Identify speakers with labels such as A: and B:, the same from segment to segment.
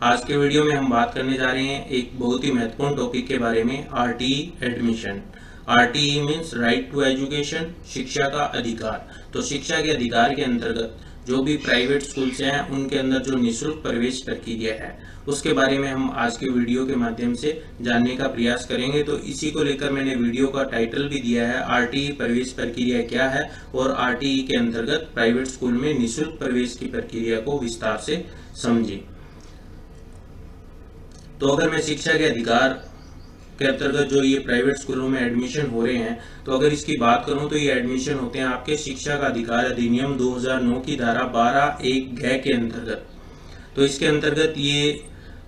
A: आज के वीडियो में हम बात करने जा रहे हैं एक बहुत ही महत्वपूर्ण टॉपिक के बारे में, RTE admission. RTE means right to education, शिक्षा का अधिकार। तो शिक्षा के अधिकार के अंतर्गत जो भी प्राइवेट स्कूल्स हैं उनके अंदर जो निःशुल्क प्रवेश प्रक्रिया है उसके बारे में हम आज के वीडियो के माध्यम से जानने का प्रयास करेंगे। तो इसी को लेकर मैंने वीडियो का टाइटल भी दिया है, आरटीई प्रवेश प्रक्रिया क्या है और आरटीई के अंतर्गत प्राइवेट स्कूल में निःशुल्क प्रवेश की प्रक्रिया को विस्तार से समझें। तो अगर मैं शिक्षा के अधिकार के अंतर्गत जो ये प्राइवेट स्कूलों में एडमिशन हो रहे हैं, तो अगर इसकी बात करूं तो ये एडमिशन होते हैं आपके शिक्षा का अधिकार अधिनियम 2009 की धारा 12(1) के अंतर्गत। तो इसके अंतर्गत ये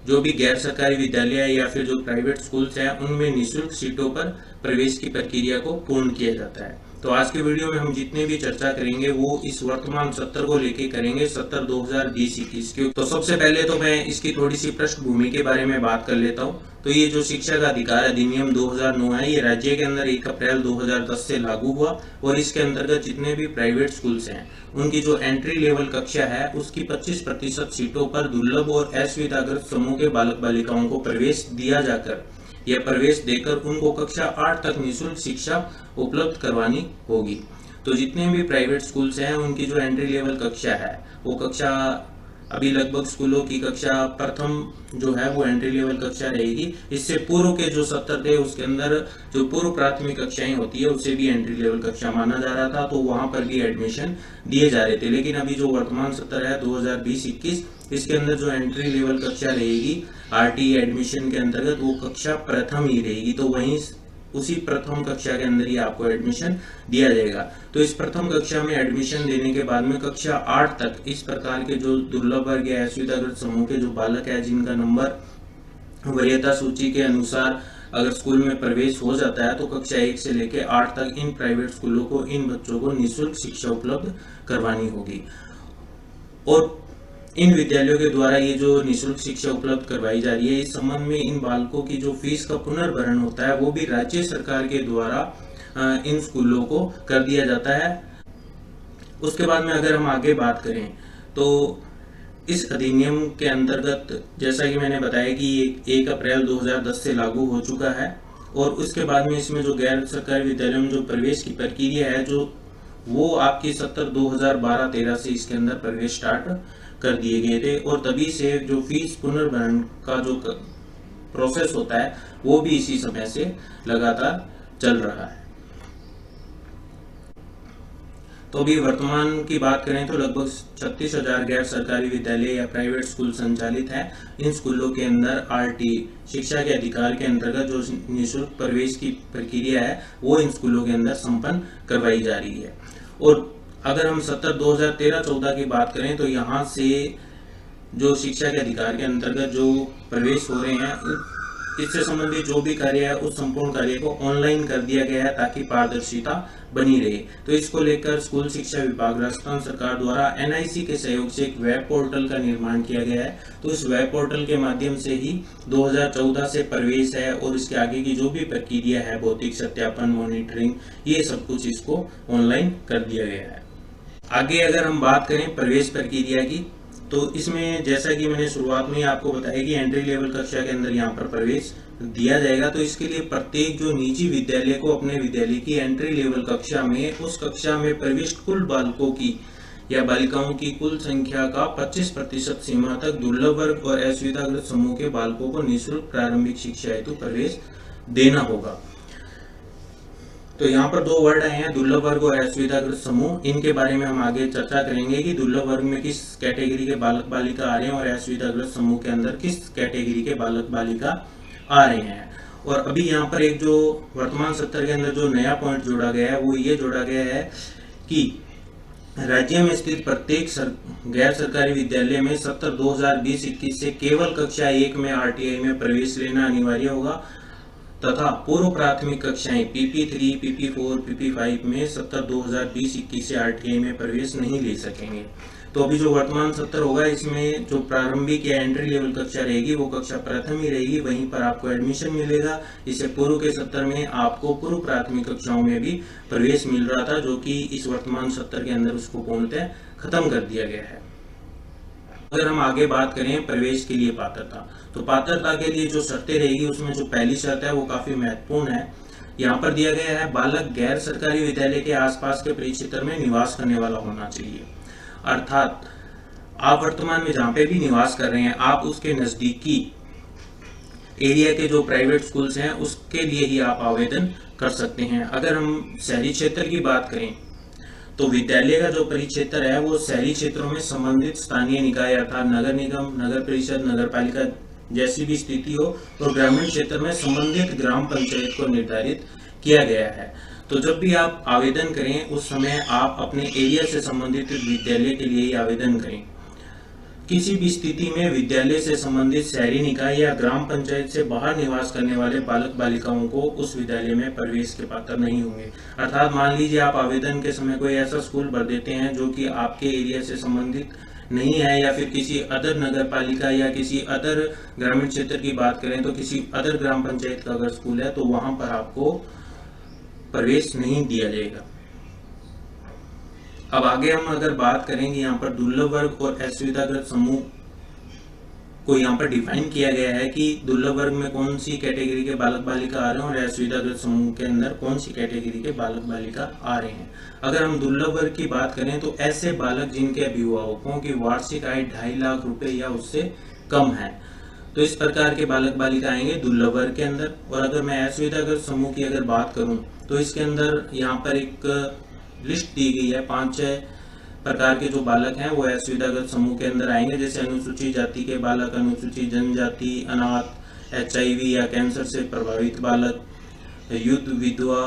A: जो भी गैर सरकारी विद्यालय या फिर जो प्राइवेट स्कूल्स हैं उनमें निःशुल्क सीटों पर प्रवेश की प्रक्रिया को पूर्ण किया जाता है। तो आज के वीडियो में हम जितने भी चर्चा करेंगे वो इस वर्तमान सत्र को लेके करेंगे, सत्र 2020-21 की। तो सबसे पहले तो मैं इसकी थोड़ी सी पृष्ठभूमि के बारे में बात कर लेता हूँ। तो ये जो शिक्षा का अधिकार अधिनियम 2009 है, ये राज्य के अंदर 1 अप्रैल 2010 से लागू हुआ और इसके अंतर्गत जितने भी प्राइवेट स्कूल्स हैं उनकी जो एंट्री लेवल कक्षा है उसकी 25% सीटों पर दुर्लभ और असुविधाग्रस्त समूह के बालक बालिकाओं को प्रवेश दिया जाकर यह प्रवेश देकर उनको कक्षा 8 तक निःशुल्क शिक्षा उपलब्ध करवानी होगी। तो जितने भी प्राइवेट स्कूल्स हैं उनकी जो एंट्री लेवल कक्षा है वो कक्षा अभी लगभग स्कूलों की कक्षा प्रथम जो है वो एंट्री लेवल कक्षा रहेगी। इससे पूर्व के जो सत्र थे उसके अंदर जो पूर्व प्राथमिक कक्षाएं होती है उसे भी एंट्री लेवल कक्षा माना जा रहा था, तो वहां पर भी एडमिशन दिए जा रहे थे। लेकिन अभी जो वर्तमान सत्र है 2020-21 इसके अंदर जो एंट्री लेवल कक्षा रहेगी आरटीई एडमिशन के अंतर्गत वो कक्षा प्रथम ही रहेगी। तो वहीं उसी प्रथम कक्षा के अंदर ही आपको एडमिशन दिया जाएगा। तो इस प्रथम कक्षा में एडमिशन देने के बाद में कक्षा 8 तक इस प्रकार के जो दुर्लभ वर्ग या असुविधाग्रस्त समूह के जो बालक है जिनका नंबर वरीयता सूची के अनुसार अगर स्कूल में प्रवेश हो जाता है तो कक्षा 1 से लेकर 8 तक इन प्राइवेट स्कूलों को इन बच्चों को निःशुल्क शिक्षा उपलब्ध करवानी होगी। और इन विद्यालयों के द्वारा ये जो निःशुल्क शिक्षा उपलब्ध करवाई जा रही है, इस संबंध में इन बालकों की जो फीस का पुनर्भरण होता है वो भी राज्य सरकार के द्वारा इन स्कूलों को कर दिया जाता है। उसके बाद में अगर हम आगे बात करें तो इस अधिनियम के अंतर्गत जैसा कि मैंने बताया कि ये 1 अप्रैल 2010 से लागू हो चुका है और उसके बाद में इसमें जो गैर सरकारी विद्यालयों में जो प्रवेश की प्रक्रिया है जो वो आपकी सत्र 2012-13 से इसके अंदर प्रवेश स्टार्ट कर दिए गए थे और तभी से जो फीस पुनर्भरण का जो प्रोसेस होता है वो भी इसी समय से लगातार चल रहा है। तो अभी वर्तमान की बात करें तो लगभग 36,000 गैर सरकारी विद्यालय या प्राइवेट स्कूल संचालित है। इन स्कूलों के अंदर आरटीई शिक्षा के अधिकार के अंतर्गत जो निःशुल्क प्रवेश की प्रक्रिया है वो इन स्कूलों के अंदर संपन्न करवाई जा रही है। और अगर हम सत्र 2013-14 की बात करें तो यहाँ से जो शिक्षा के अधिकार के अंतर्गत जो प्रवेश हो रहे हैं इससे संबंधित जो भी कार्य है उस संपूर्ण कार्य को ऑनलाइन कर दिया गया है ताकि पारदर्शिता बनी रहे। तो इसको लेकर स्कूल शिक्षा विभाग राजस्थान सरकार द्वारा एनआईसी के सहयोग से एक वेब पोर्टल का निर्माण किया गया है। तो इस वेब पोर्टल के माध्यम से ही 2014 से प्रवेश है और इसके आगे की जो भी प्रक्रिया है भौतिक सत्यापन, मॉनिटरिंग, ये सब कुछ इसको ऑनलाइन कर दिया गया है। आगे अगर हम बात करें प्रवेश प्रक्रिया की तो इसमें जैसा कि मैंने शुरुआत में आपको बताया कि एंट्री लेवल कक्षा के अंदर यहाँ पर प्रवेश दिया जाएगा। तो इसके लिए प्रत्येक जो निजी विद्यालय को अपने विद्यालय की एंट्री लेवल कक्षा में उस कक्षा में प्रविष्ट कुल बालकों की या बालिकाओं की कुल संख्या का 25% सीमा तक दुर्लभ वर्ग और असुविधाग्रस्त समूह के बालकों को निःशुल्क प्रारंभिक शिक्षा हेतु प्रवेश देना होगा। तो यहाँ पर 2 वर्ड आए हैं, दुर्लभ वर्ग और असुविधाग्रस्त समूह। इनके बारे में हम आगे चर्चा करेंगे कि दुर्लभ वर्ग में किस कैटेगरी के बालक बालिका आ रहे हैं और असुविधाग्रस्त समूह के अंदर किस कैटेगरी के बालक बालिका आ रहे हैं। और अभी यहाँ पर एक जो वर्तमान सत्र के अंदर जो नया पॉइंट जोड़ा गया है वो ये जोड़ा गया है कि राज्य में स्थित प्रत्येक गैर सरकारी विद्यालय में सत्र 2020-21 से केवल कक्षा 1 में आरटीई में प्रवेश लेना अनिवार्य होगा तथा पूर्व प्राथमिक कक्षाएं PP3, PP4, PP5 में सत्र 2020-21 से आरटीई में प्रवेश नहीं ले सकेंगे। तो अभी जो वर्तमान सत्र होगा इसमें जो प्रारंभिक या एंट्री लेवल कक्षा रहेगी वो कक्षा प्रथम ही रहेगी, वहीं पर आपको एडमिशन मिलेगा। इससे पूर्व के सत्र में आपको पूर्व प्राथमिक कक्षाओं में भी प्रवेश मिल रहा था जो कि इस वर्तमान सत्र के अंदर उसको पूर्णतः खत्म कर दिया गया है। अगर हम आगे बात करें प्रवेश के लिए पात्रता, तो पात्रता के लिए जो शर्तें रहेगी उसमें जो पहली शर्त है वो काफी महत्वपूर्ण है। यहाँ पर दिया गया है बालक गैर सरकारी विद्यालय के आसपास के परिक्षेत्र में निवास करने वाला होना चाहिए। अर्थात आप वर्तमान में जहाँ पे भी निवास कर रहे हैं आप उसके नजदीकी एरिया के जो प्राइवेट स्कूल्स हैं उसके लिए ही आप आवेदन कर सकते हैं। अगर हम शहरी क्षेत्र की बात करें तो विद्यालय का जो परिक्षेत्र है वो शहरी क्षेत्रों में संबंधित स्थानीय निकाय अर्थात नगर निगम, नगर परिषद, नगर पालिका जैसी भी स्थिति हो, और ग्रामीण क्षेत्र में संबंधित ग्राम पंचायत को निर्धारित किया गया है। तो जब भी आप आवेदन करें उस समय आप अपने एरिया से संबंधित विद्यालय के लिए ही आवेदन करें। किसी भी स्थिति में विद्यालय से संबंधित शहरी निकाय या ग्राम पंचायत से बाहर निवास करने वाले बालक बालिकाओं को उस विद्यालय में प्रवेश के पात्र नहीं होंगे। अर्थात मान लीजिए आप आवेदन के समय कोई ऐसा स्कूल भर देते हैं जो कि आपके एरिया से संबंधित नहीं है, या फिर किसी अदर नगर पालिका या किसी अदर ग्रामीण क्षेत्र की बात करें तो किसी अदर ग्राम पंचायत का अगर स्कूल है तो वहां पर आपको प्रवेश नहीं दिया जाएगा। अब आगे हम अगर बात करेंगे यहाँ पर दुर्लभ वर्ग और असुविधाग्रस्त समूह को यहाँ पर डिफाइन किया गया है कि दुर्लभ वर्ग में कौन सी कैटेगरी के बालक बालिका आ रहे हैं और असुविधाग्रस्त समूह के अंदर कौन सी कैटेगरी के बालक बालिका आ रहे हैं। अगर हम दुर्लभ वर्ग की बात करें तो ऐसे बालक जिनके अभिभावकों की वार्षिक आय 2.5 लाख रुपए या उससे कम है, तो इस प्रकार के बालक बालिका आएंगे दुर्लभ वर्ग के अंदर। और अगर मैं असुविधाग्रस्त समूह की अगर बात करूं तो इसके अंदर यहाँ पर एक लिस्ट दी गई है, 5-6 प्रकार के जो बालक हैं वो असुविधाग्रस्त समूह के अंदर आएंगे, जैसे अनुसूचित जाति के बालक, अनुसूचित जनजाति, अनाथ, HIV या कैंसर से प्रभावित बालक, युद्ध विधवा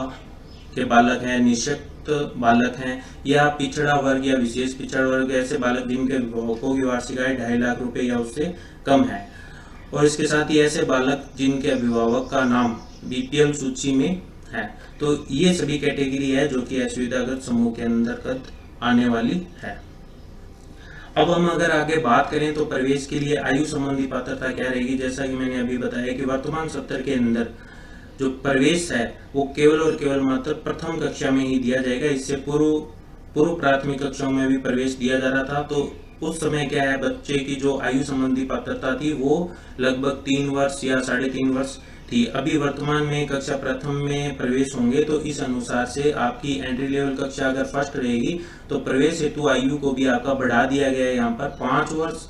A: के बालक हैं, निःशक्त बालक हैं, या पिछड़ा वर्ग या विशेष पिछड़ा वर्ग, ऐसे बालक जिनके अभिभावकों की वार्षिक आय 2.5 लाख रुपए या उससे कम है। और इसके साथ ही ऐसे बालक जिनके अभिभावक का नाम BPL सूची में है। तो ये सभी कैटेगरी है जो कि असुविधाग्रस्त समूह के अंतर्गत आने वाली है। अब हम अगर आगे बात करें तो प्रवेश के लिए आयु संबंधी पात्रता क्या रहेगी। जैसा कि मैंने अभी बताया कि वर्तमान सत्र के अंदर जो प्रवेश है वो केवल और केवल मात्र प्रथम कक्षा में ही दिया जाएगा। इससे पूर्व प्राथमिक कक्षाओं में भी प्रवेश दिया जा रहा था, तो उस समय क्या है, बच्चे की जो आयु संबंधी पात्रता थी वो लगभग 3 वर्ष या 3.5 वर्ष थी। अभी वर्तमान में कक्षा प्रथम में प्रवेश होंगे तो इस अनुसार से आपकी एंट्री लेवल कक्षा अगर फर्स्ट रहेगी तो प्रवेश हेतु आयु को भी आपका बढ़ा दिया गया है यहाँ पर 5 वर्ष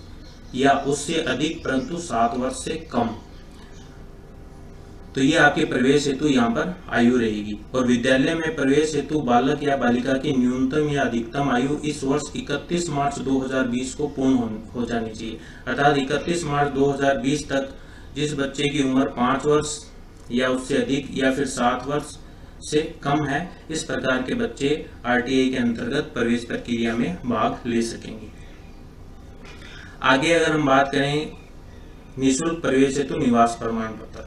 A: या उससे अधिक, परंतु 7 वर्ष से कम। तो ये आपके प्रवेश हेतु यहाँ पर आयु रहेगी। और विद्यालय में प्रवेश हेतु बालक या बालिका की न्यूनतम या अधिकतम आयु इस वर्ष 31 मार्च 2020 को पूर्ण हो जानी चाहिए। अर्थात 31 मार्च 2020 तक जिस बच्चे की उम्र 5 वर्ष या उससे अधिक या फिर 7 वर्ष से कम है, इस प्रकार के बच्चे RTI के अंतर्गत प्रवेश प्रक्रिया में भाग ले सकेंगे। आगे अगर हम बात करें निःशुल्क प्रवेश हेतु निवास प्रमाण पत्र।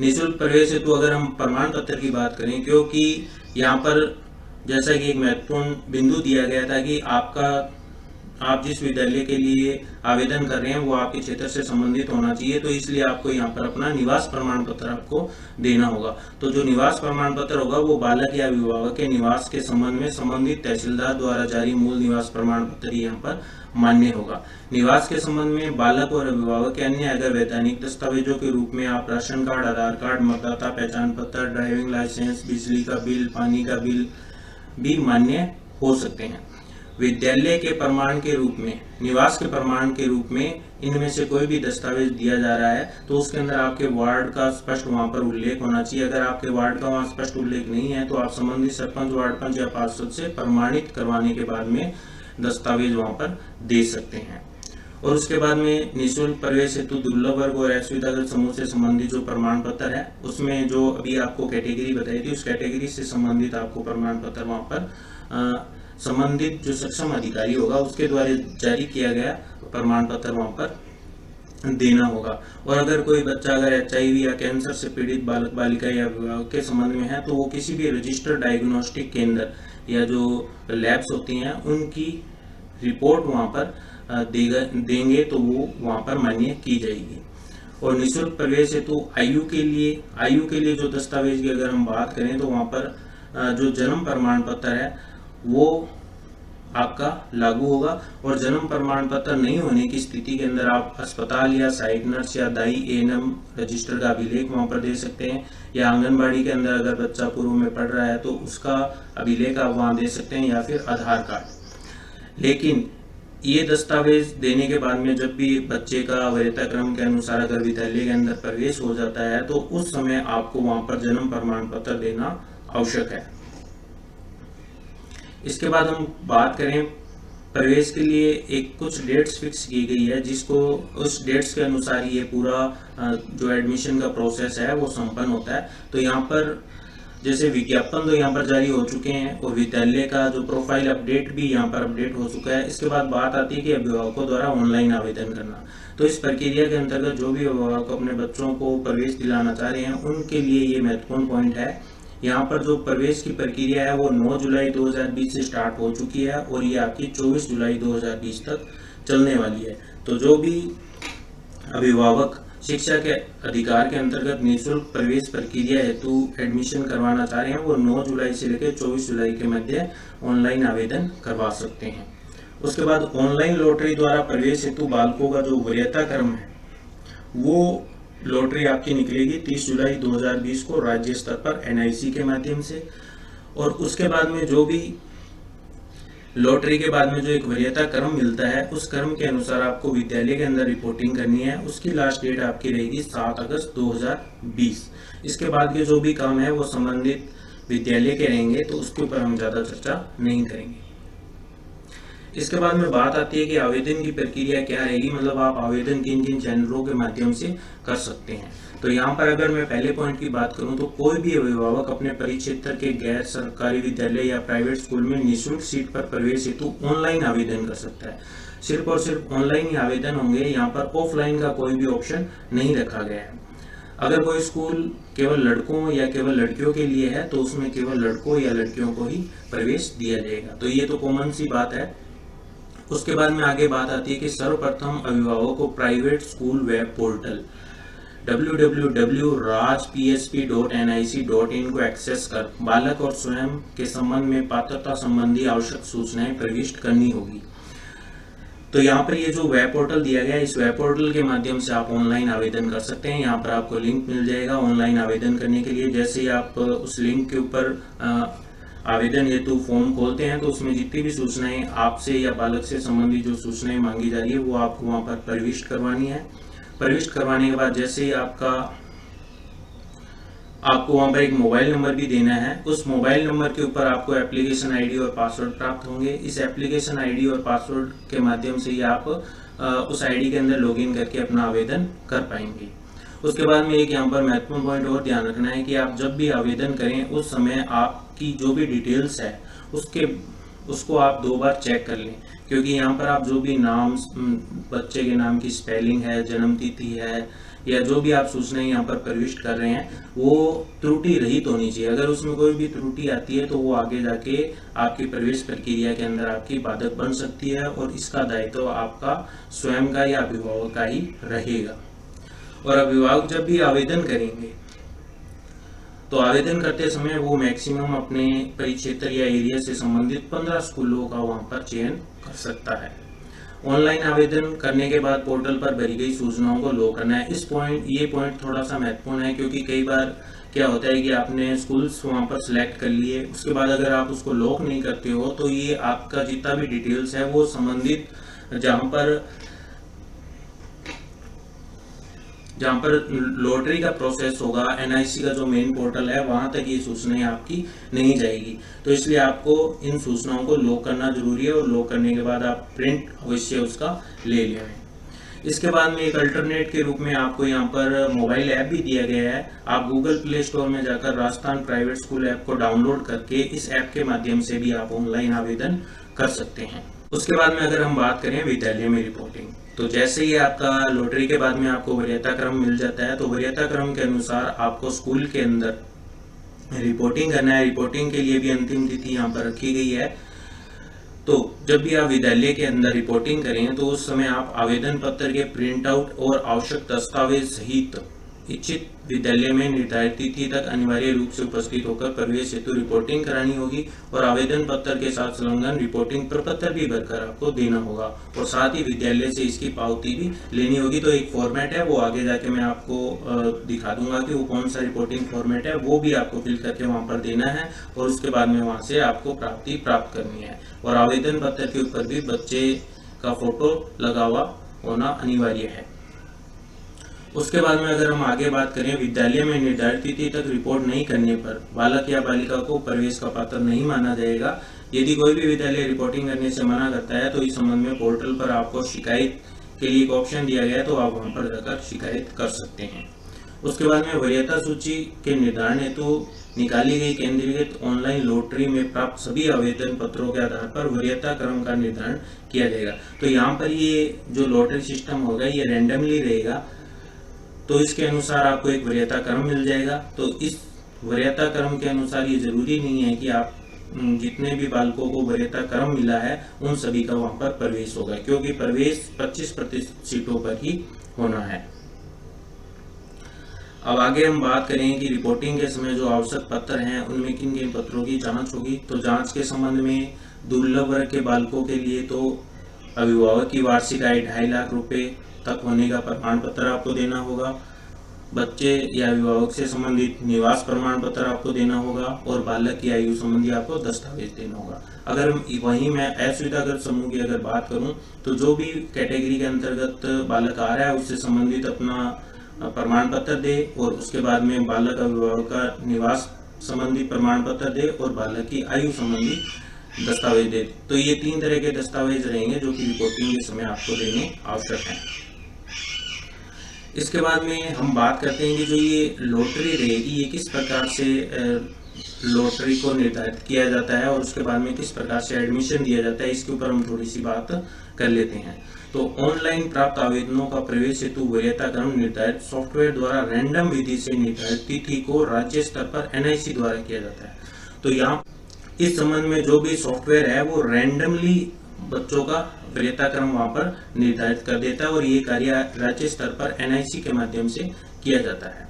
A: निःशुल्क प्रवेश हेतु अगर हम प्रमाण पत्र की बात करें, क्योंकि यहाँ पर जैसा कि एक महत्वपूर्ण बिंदु दिया गया था कि आप जिस विद्यालय के लिए आवेदन कर रहे हैं वो आपके क्षेत्र से संबंधित होना चाहिए, तो इसलिए आपको यहाँ पर अपना निवास प्रमाण पत्र आपको देना होगा। तो जो निवास प्रमाण पत्र होगा वो बालक या अभिभावक के निवास के संबंध में संबंधित तहसीलदार द्वारा जारी मूल निवास प्रमाण पत्र यहाँ पर मान्य होगा। निवास के संबंध में बालक और अभिभावक के अन्य अगर वैधानिक दस्तावेजों के रूप में आप राशन कार्ड, आधार कार्ड, मतदाता पहचान पत्र, ड्राइविंग लाइसेंस, बिजली का बिल, पानी का बिल भी मान्य हो सकते हैं। विद्यालय के प्रमाण के रूप में, निवास के प्रमाण के रूप में इनमें से कोई भी दस्तावेज दिया जा रहा है तो उसके अंदर आपके वार्ड का स्पष्ट वहां पर उल्लेख होना चाहिए। अगर आपके वार्ड का वहां स्पष्ट उल्लेख नहीं है तो आप संबंधित सरपंच, वार्ड पंच या पार्षद से प्रमाणित करवाने के बाद में दस्तावेज वहां पर दे सकते हैं। और उसके बाद में निःशुल्क प्रवेश हेतु दुर्लभ वर्ग और असुविधाग्रस्त समूह से संबंधित जो प्रमाण पत्र है उसमें जो अभी आपको कैटेगरी बताई थी उस कैटेगरी से संबंधित आपको प्रमाण पत्र वहां पर संबंधित जो सक्षम अधिकारी होगा उसके द्वारा जारी किया गया प्रमाण पत्र वहां पर देना होगा। और अगर कोई बच्चा अगर HIV या कैंसर से पीड़ित बालक बालिका या अभिभावक के संबंध में है तो वो किसी भी रजिस्टर्ड डायग्नोस्टिक केंद्र या जो लैब्स होती हैं उनकी रिपोर्ट वहां पर देंगे तो वो वहां पर मान्य की जाएगी। और निःशुल्क प्रवेश हेतु आयु के लिए जो दस्तावेज की अगर हम बात करें तो वहां पर जो जन्म प्रमाण पत्र है वो आपका लागू होगा। और जन्म प्रमाण पत्र नहीं होने की स्थिति के अंदर आप अस्पताल या साइड नर्स या दाई एएनएम रजिस्टर का अभिलेख वहां पर दे सकते हैं, या आंगनबाड़ी के अंदर अगर बच्चा पूर्व में पढ़ रहा है तो उसका अभिलेख आप वहां दे सकते हैं, या फिर आधार कार्ड। लेकिन ये दस्तावेज देने के बाद में जब भी बच्चे का वरीयता क्रम के अनुसार अगर विद्यालय के अंदर प्रवेश हो जाता है तो उस समय आपको वहां पर जन्म प्रमाण पत्र देना आवश्यक है। इसके बाद हम बात करें प्रवेश के लिए एक कुछ डेट्स फिक्स की गई है, जिसको उस डेट्स के अनुसार ये पूरा जो एडमिशन का प्रोसेस है वो संपन्न होता है। तो यहाँ पर जैसे विज्ञापन तो यहाँ पर जारी हो चुके हैं और विद्यालय का जो प्रोफाइल अपडेट भी यहाँ पर अपडेट हो चुका है। इसके बाद बात आती है कि अभिभावकों द्वारा ऑनलाइन आवेदन करना। तो इस प्रक्रिया के अंतर्गत जो भी अभिभावक अपने बच्चों को प्रवेश दिलाना चाह रहे हैं उनके लिए ये महत्वपूर्ण पॉइंट है। यहाँ पर जो प्रवेश की प्रक्रिया है वो 9 जुलाई 2020 से स्टार्ट हो चुकी है और ये आपकी 24 जुलाई 2020 तक चलने वाली है। तो जो भी अभिभावक शिक्षा के अधिकार के अंतर्गत निःशुल्क प्रवेश प्रक्रिया हेतु एडमिशन करवाना चाह रहे हैं वो 9 जुलाई से लेकर 24 जुलाई के मध्य ऑनलाइन आवेदन करवा सकते हैं। उसके बाद ऑनलाइन लॉटरी द्वारा प्रवेश हेतु बालकों का जो वरीयता क्रम है वो लॉटरी आपकी निकलेगी 30 जुलाई 2020 को राज्य स्तर पर एनआईसी के माध्यम से। और उसके बाद में जो भी लॉटरी के बाद में जो एक वरीयता क्रम मिलता है उस क्रम के अनुसार आपको विद्यालय के अंदर रिपोर्टिंग करनी है। उसकी लास्ट डेट आपकी रहेगी 7 अगस्त 2020। इसके बाद के जो भी काम है वो संबंधित विद्यालय के रहेंगे, तो उसके ऊपर हम ज्यादा चर्चा नहीं करेंगे। इसके बाद में बात आती है कि आवेदन की प्रक्रिया क्या रहेगी, मतलब आप आवेदन किन किन चैनलों के माध्यम से कर सकते हैं। तो यहाँ पर अगर मैं पहले पॉइंट की बात करूँ तो कोई भी अभिभावक अपने परिक्षेत्र के गैर सरकारी विद्यालय या प्राइवेट स्कूल में निःशुल्क सीट पर प्रवेश हेतु ऑनलाइन आवेदन कर सकता है। सिर्फ और सिर्फ ऑनलाइन ही आवेदन होंगे, यहाँ पर ऑफलाइन का कोई भी ऑप्शन नहीं रखा गया है। अगर कोई स्कूल केवल लड़कों या केवल लड़कियों के लिए है तो उसमें केवल लड़कों या लड़कियों को ही प्रवेश दिया जाएगा। तो ये तो कॉमन सी बात है। उसके बाद में आगे बात आती है कि सर्वप्रथम अभिभावकों को private school web portal www.rajpsp.nic.in को एक्सेस कर बालक और स्वयं के संबंध में पात्रता संबंधी आवश्यक सूचनाएं प्रविष्ट करनी होगी। तो यहाँ पर ये जो वेब पोर्टल दिया गया है, इस वेब पोर्टल के माध्यम से आप ऑनलाइन आवेदन कर सकते हैं। यहाँ पर आपको लिंक मिल जाएगा ऑनलाइन आवेदन करने के लिए। जैसे ही आप उस लिंक के ऊपर आवेदन हेतु फॉर्म खोलते हैं तो उसमें जितनी भी सूचनाएं आपसे या बालक से संबंधित जो सूचनाएं मांगी जा रही है वो आपको वहां पर प्रविष्ट करवानी है। प्रविष्ट करवाने के बाद जैसे ही आपको वहां पर एक मोबाइल नंबर भी देना है। उस मोबाइल नंबर के ऊपर आपको एप्लीकेशन आईडी और पासवर्ड प्राप्त होंगे। इस एप्लीकेशन आईडी और पासवर्ड के माध्यम से ही आप उस आईडी के अंदर लॉगिन करके अपना आवेदन कर पाएंगे। उसके बाद में एक यहाँ पर महत्वपूर्ण पॉइंट और ध्यान रखना है कि आप जब भी आवेदन करें उस समय आपकी जो भी डिटेल्स है उसको आप 2 बार चेक कर लें, क्योंकि यहाँ पर आप जो भी नाम, बच्चे के नाम की स्पेलिंग है, जन्म तिथि है, या जो भी आप सूचनाएं यहाँ पर प्रविष्ट कर रहे हैं वो त्रुटि रहित होनी चाहिए। अगर उसमें कोई भी त्रुटि आती है तो वो आगे जाके आपकी प्रवेश प्रक्रिया के अंदर आपकी बाधक बन सकती है और इसका दायित्व आपका स्वयं का या अभिभावक का ही रहेगा। और अभिभावक जब भी आवेदन करेंगे तो आवेदन करते समय वो मैक्सिमम अपने परिक्षेत्र या एरिया से संबंधित 15 स्कूलों का वहां पर चयन कर सकता है। ऑनलाइन आवेदन करने के बाद पोर्टल पर भरी गई सूचनाओं को लॉक करना है। ये पॉइंट थोड़ा सा महत्वपूर्ण है, क्योंकि कई बार क्या होता है कि आपने स्कूल्स वहां पर सिलेक्ट कर लिए, उसके बाद अगर आप उसको लॉक नहीं करते हो तो ये आपका जितना भी डिटेल्स है वो संबंधित जहां पर लॉटरी का प्रोसेस होगा, एनआईसी का जो मेन पोर्टल है वहां तक ये सूचनाएं आपकी नहीं जाएगी। तो इसलिए आपको इन सूचनाओं को लॉक करना जरूरी है और लॉक करने के बाद आप प्रिंट अवश्य उसका ले लें। इसके बाद में एक अल्टरनेट के रूप में आपको यहाँ पर मोबाइल ऐप भी दिया गया है। आप गूगल प्ले स्टोर में जाकर राजस्थान प्राइवेट स्कूल ऐप को डाउनलोड करके इस ऐप के माध्यम से भी आप ऑनलाइन आवेदन कर सकते हैं। उसके बाद में अगर हम बात करें विद्यालय में रिपोर्टिंग, तो जैसे ही आपका लॉटरी के बाद में आपको वरीयता क्रम मिल जाता है तो वरीयता क्रम के अनुसार आपको स्कूल के अंदर रिपोर्टिंग करना है। रिपोर्टिंग के लिए भी अंतिम तिथि यहाँ पर रखी गई है। तो जब भी आप विद्यालय के अंदर रिपोर्टिंग करें तो उस समय आप आवेदन पत्र के प्रिंट आउट और आवश्यक दस्तावेज सहित इच्छित विद्यालय में निर्धारित तिथि तक अनिवार्य रूप से उपस्थित होकर प्रवेश हेतु रिपोर्टिंग करानी होगी और आवेदन पत्र के साथ संलग्न रिपोर्टिंग प्रपत्र भी भरकर आपको देना होगा और साथ ही विद्यालय से इसकी पावती भी लेनी होगी। तो एक फॉर्मेट है, वो आगे जाके मैं आपको दिखा दूंगा कि वो कौन सा रिपोर्टिंग फॉर्मेट है, वो भी आपको फिल करके वहां पर देना है और उसके बाद में वहां से आपको प्राप्ति प्राप्त करनी है। और आवेदन पत्र के ऊपर भी बच्चे का फोटो लगा हुआ होना अनिवार्य है। उसके बाद में अगर हम आगे बात करें, विद्यालय में निर्धारित तिथि तक रिपोर्ट नहीं करने पर बालक या बालिका को प्रवेश का पात्र नहीं माना जाएगा। यदि कोई भी विद्यालय रिपोर्टिंग करने से मना करता है तो इस संबंध में पोर्टल पर आपको शिकायत के लिए एक ऑप्शन दिया गया है, तो आप वहां पर जाकर शिकायत कर सकते हैं। उसके बाद में वरीयता सूची के निर्धारण हेतु निकाली गई केंद्रीकृत ऑनलाइन लॉटरी में प्राप्त सभी आवेदन पत्रों के आधार पर वरीयता क्रम का निर्धारण किया जाएगा। तो यहाँ पर ये जो लॉटरी सिस्टम होगा ये रैंडमली रहेगा, तो इसके अनुसार आपको एक वरीयता क्रम मिल जाएगा। तो इस वरीयता क्रम के अनुसार ये जरूरी नहीं है कि आप जितने भी बालकों को वरीयता क्रम मिला है उन सभी का वहां पर प्रवेश होगा, क्योंकि प्रवेश 25% सीटों पर ही होना है। अब आगे हम बात करें कि रिपोर्टिंग के समय जो आवश्यक पत्र हैं उनमें किन किन पत्रों की जांच होगी। तो जांच के संबंध में दुर्लभ वर्ग के बालकों के लिए तो अभिभावक की वार्षिक आय 2.5 लाख रुपए तक होने का प्रमाण पत्र आपको देना होगा। बच्चे या अभिभावक से संबंधित निवास प्रमाण पत्र आपको देना होगा और बालक की आयु संबंधी आपको दस्तावेज देना होगा। अगर वहीं मैं असुविधाग्रस्त समूह की अगर बात करूं तो जो भी कैटेगरी के अंतर्गत बालक आ रहा है उससे संबंधित अपना प्रमाण पत्र दे और उसके बाद में बालक अभिभावक का निवास संबंधी प्रमाण पत्र दे और बालक की आयु संबंधी दस्तावेज दे। तो ये 3 तरह के दस्तावेज रहेंगे जो कि रिपोर्टिंग के समय आपको देने आवश्यक हैं। इसके बाद में हम बात करते हैं कि जो ये लॉटरी रहेगी ये किस प्रकार से लॉटरी को निर्धारित किया जाता है और उसके बाद में किस प्रकार से एडमिशन दिया जाता है, इसके ऊपर हम थोड़ी सी बात कर लेते हैं। तो ऑनलाइन प्राप्त आवेदनों का प्रवेश हेतु वरीयता क्रम निर्धारित सॉफ्टवेयर द्वारा रैंडम विधि से निर्धारित तिथि को राज्य स्तर पर NIC द्वारा किया जाता है। तो यहाँ इस संबंध में जो भी सॉफ्टवेयर है वो रैंडमली बच्चों का वरीयता क्रम वहां पर निर्धारित कर देता है और ये कार्य राज्य स्तर पर NIC के माध्यम से किया जाता है।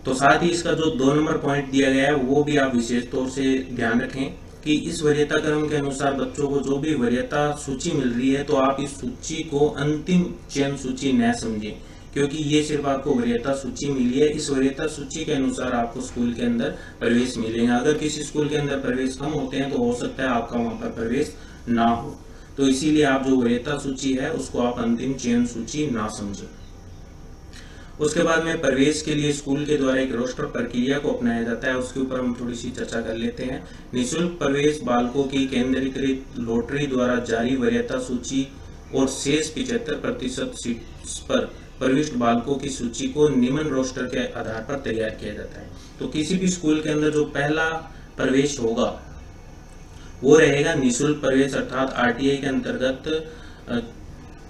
A: तो साथ ही इसका जो 2 नंबर पॉइंट दिया गया है वो भी आप विशेष तौर से ध्यान रखें कि इस वरीयता क्रम के अनुसार बच्चों को जो भी वरीयता सूची मिल रही है तो आप इस सूची को अंतिम चयन सूची न समझें, क्योंकि ये सिर्फ आपको वरीयता सूची मिली है। इस वरीयता सूची के अनुसार आपको स्कूल के अंदर प्रवेश मिलेगा। अगर किसी स्कूल के अंदर प्रवेश कम होते हैं तो हो सकता है आपका वहां पर प्रवेश ना हो, तो इसीलिए आप जो वरीयता सूची है उसको आप अंतिम चयन सूची ना समझें। उसके बाद में प्रवेश के लिए स्कूल के द्वारा एक रोस्टर प्रक्रिया को अपनाया जाता है, उसके ऊपर हम थोड़ी सी चर्चा कर लेते हैं। निःशुल्क प्रवेश बालकों की केंद्रीकृत लॉटरी द्वारा जारी वरीयता सूची और शेष 75% सीट्स पर प्रविष्ट बालकों की सूची को निम्न रोस्टर के आधार पर तैयार किया जाता है। तो किसी भी स्कूल के अंदर जो पहला प्रवेश होगा वो रहेगा निःशुल्क प्रवेश, अर्थात RTI के अंतर्गत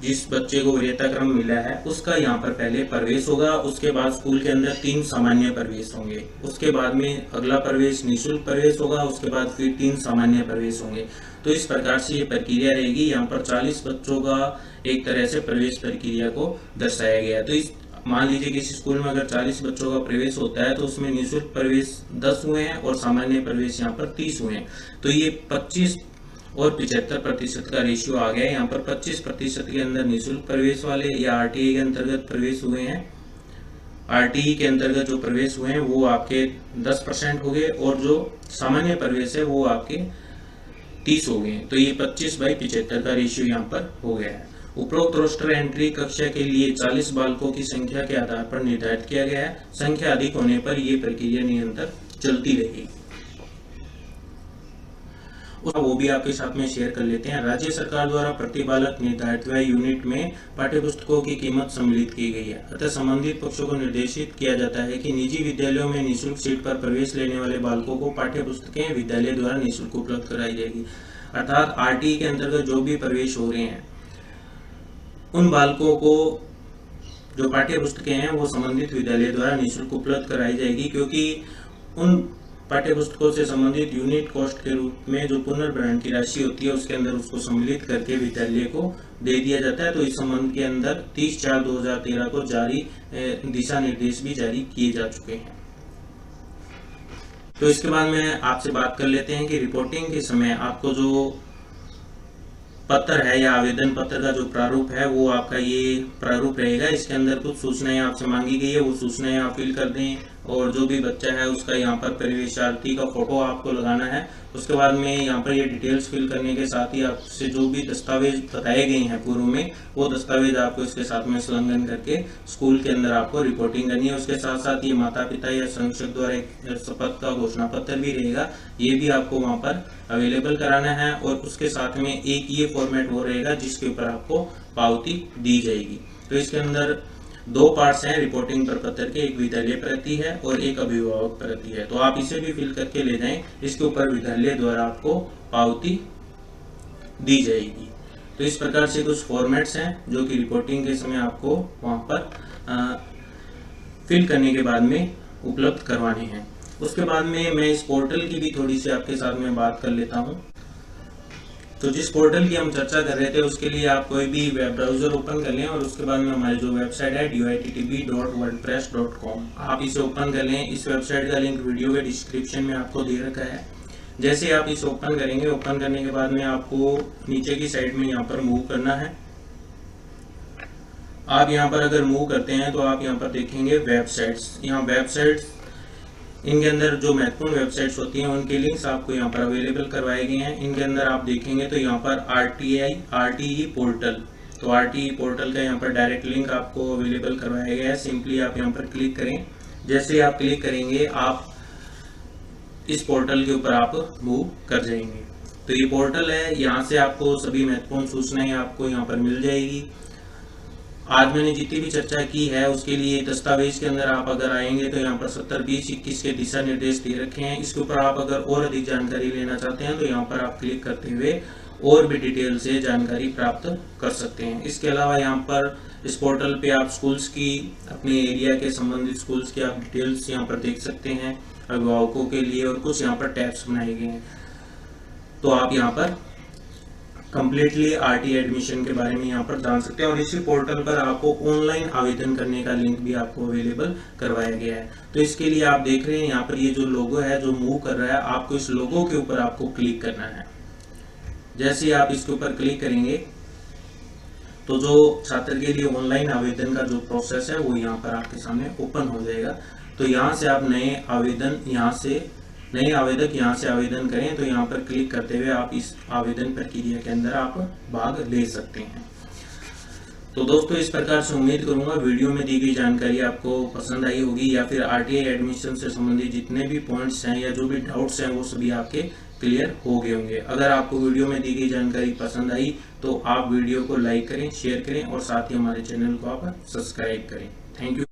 A: जिस बच्चे को वरीयता क्रम मिला है उसका यहाँ पर पहले प्रवेश होगा। उसके बाद स्कूल के अंदर 3 सामान्य प्रवेश होंगे, उसके बाद में अगला प्रवेश निःशुल्क प्रवेश होगा, उसके बाद फिर 3 सामान्य प्रवेश होंगे। तो इस प्रकार से ये प्रक्रिया रहेगी। यहाँ पर 40 बच्चों का एक तरह से प्रवेश प्रक्रिया को दर्शाया गया है। तो इस मान लीजिए किसी स्कूल में अगर 40 बच्चों का प्रवेश होता है तो उसमें निःशुल्क प्रवेश 10 हुए हैं और सामान्य प्रवेश यहाँ पर 30 हुए हैं। तो ये 25 और 75% का रेशियो आ गया है। यहाँ पर 25% के अंदर निःशुल्क प्रवेश वाले या RTI के अंतर्गत प्रवेश हुए हैं, RTI के अंतर्गत जो प्रवेश हुए हैं वो आपके 10% हो गए और जो सामान्य प्रवेश है वो आपके 30 हो गए। तो ये 25/75 का रेशियो यहाँ पर हो गया है। उपरोक्त रोस्टर एंट्री कक्षा के लिए 40 बालकों की संख्या के आधार पर निर्धारित किया गया है। संख्या अधिक होने पर ये प्रक्रिया निरंतर चलती रहेगी। वो भी आपके साथ में शेयर कर लेते हैं। राज्य सरकार द्वारा प्रति बालक निर्धारित व्यय यूनिट में पाठ्य पुस्तकों की कीमत सम्मिलित की गई है। अतः संबंधित पक्षों को निर्देशित किया जाता है कि निजी विद्यालयों में निःशुल्क सीट पर प्रवेश लेने वाले बालकों को पाठ्य पुस्तकें विद्यालय द्वारा निःशुल्क उपलब्ध कराई जाएगी। अर्थात RTI के अंतर्गत जो भी प्रवेश हो रहे हैं उन बालकों को जो पाठ्य पुस्तकें हैं वो संबंधित विद्यालय द्वारा निःशुल्क उपलब्ध कराई जाएगी, क्योंकि उन पाठ्य पुस्तकों से संबंधित यूनिट कॉस्ट के रूप में जो पुनर्भरण की राशि होती है उसके अंदर उसको सम्मिलित करके विद्यालय को दे दिया जाता है। तो इस संबंध के अंदर 30/4/2013 को जारी दिशा निर्देश भी जारी किए जा चुके हैं। तो इसके बाद में आपसे बात कर लेते हैं कि रिपोर्टिंग के समय आपको जो पत्र है या आवेदन पत्र का जो प्रारूप है वो आपका ये प्रारूप रहेगा। इसके अंदर कुछ सूचनाएं आपसे मांगी गई है, वो सूचनाएं आप फिल कर दें और जो भी बच्चा है उसका यहाँ पर प्रवेशार्थी का फोटो आपको लगाना है। उसके बाद में यहाँ पर ये डिटेल्स फिल करने के साथ ही आपसे जो भी दस्तावेज बताए गए हैं पूर्व में वो दस्तावेज आपको इसके साथ में संलग्न करके स्कूल के अंदर आपको रिपोर्टिंग करनी है। उसके साथ साथ ये माता पिता या संरक्षक द्वारा एक शपथ का घोषणा पत्र भी रहेगा, ये भी आपको वहाँ पर अवेलेबल कराना है। और उसके साथ में एक ये फॉर्मेट वो रहेगा जिसके ऊपर आपको पावती दी जाएगी। तो इसके अंदर 2 पार्ट्स हैं रिपोर्टिंग प्रपत्र के, एक विद्यालय प्रति है और एक अभिभावक प्रति है। तो आप इसे भी फिल करके ले जाएं, इसके ऊपर विद्यालय द्वारा आपको पावती दी जाएगी। तो इस प्रकार से कुछ फॉर्मेट्स हैं जो कि रिपोर्टिंग के समय आपको वहां पर फिल करने के बाद में उपलब्ध करवाने हैं। उसके बाद में मैं इस पोर्टल की भी थोड़ी सी आपके साथ में बात कर लेता हूं। तो जिस पोर्टल की हम चर्चा कर रहे थे उसके लिए आप कोई भी वेब ब्राउजर ओपन कर लें और उसके बाद में हमारी जो वेबसाइट है duittb.wordpress.com आप इसे ओपन कर लें। इस वेबसाइट का लिंक वीडियो के डिस्क्रिप्शन में आपको दे रखा है। जैसे आप इसे ओपन करेंगे, ओपन करने के बाद में आपको नीचे की साइड में यहाँ पर मूव करना है। आप यहाँ पर अगर मूव करते हैं तो आप यहाँ पर देखेंगे वेबसाइट्स। यहाँ वेबसाइट्स इनके अंदर जो महत्वपूर्ण वेबसाइट्स होती हैं उनके लिंक्स आपको यहाँ पर अवेलेबल करवाए गए हैं। इनके अंदर आप देखेंगे तो यहाँ पर RTE पोर्टल, तो RTE पोर्टल का यहाँ पर डायरेक्ट लिंक आपको अवेलेबल करवाया गया है। सिंपली आप यहाँ पर क्लिक करें। जैसे आप क्लिक करेंगे आप इस पोर्टल के ऊपर आप मूव कर जाएंगे। तो ये पोर्टल है, यहाँ से आपको सभी महत्वपूर्ण सूचनाएं आपको यहाँ पर मिल जाएगी। आज मैंने जितनी भी चर्चा की है उसके लिए दस्तावेज के अंदर आप अगर आएंगे तो यहाँ पर 70-20-21 के दिशा निर्देश दे रखे हैं। इसके ऊपर आप अगर और अधिक जानकारी लेना चाहते हैं तो यहाँ पर आप क्लिक करते हुए और भी डिटेल से जानकारी प्राप्त कर सकते हैं। इसके अलावा यहाँ पर इस पोर्टल पे आप स्कूल्स की, अपने एरिया के संबंधित स्कूल्स की आप डिटेल्स यहाँ पर देख सकते हैं अभिभावकों के लिए, और कुछ यहाँ पर टैब्स बनाए गए हैं। तो आप यहाँ पर कंप्लीटली RTE एडमिशन के बारे में यहाँ पर जान सकते हैं। और इसी पोर्टल पर आपको ऑनलाइन आवेदन करने का लिंक भी आपको अवेलेबल करवाया गया है। तो इसके लिए आप देख रहे हैं यहाँ पर ये जो लोगो है जो मूव कर रहा है, आपको इस लोगो के ऊपर आपको क्लिक करना है। जैसे आप इसके ऊपर क्लिक करेंगे तो जो छात्र के लिए ऑनलाइन आवेदन का जो प्रोसेस है वो यहाँ पर आपके सामने ओपन हो जाएगा। तो यहाँ से आप नए आवेदक यहाँ से आवेदन करें। तो यहाँ पर क्लिक करते हुए आप इस आवेदन प्रक्रिया के अंदर आप भाग ले सकते हैं। तो दोस्तों इस प्रकार से उम्मीद करूंगा वीडियो में दी गई जानकारी आपको पसंद आई होगी, या फिर RTI एडमिशन से संबंधित जितने भी पॉइंट्स हैं या जो भी डाउट्स हैं वो सभी आपके क्लियर हो गए होंगे। अगर आपको वीडियो में दी गई जानकारी पसंद आई तो आप वीडियो को लाइक करें, शेयर करें और साथ ही हमारे चैनल को आप सब्सक्राइब करें। Thank you.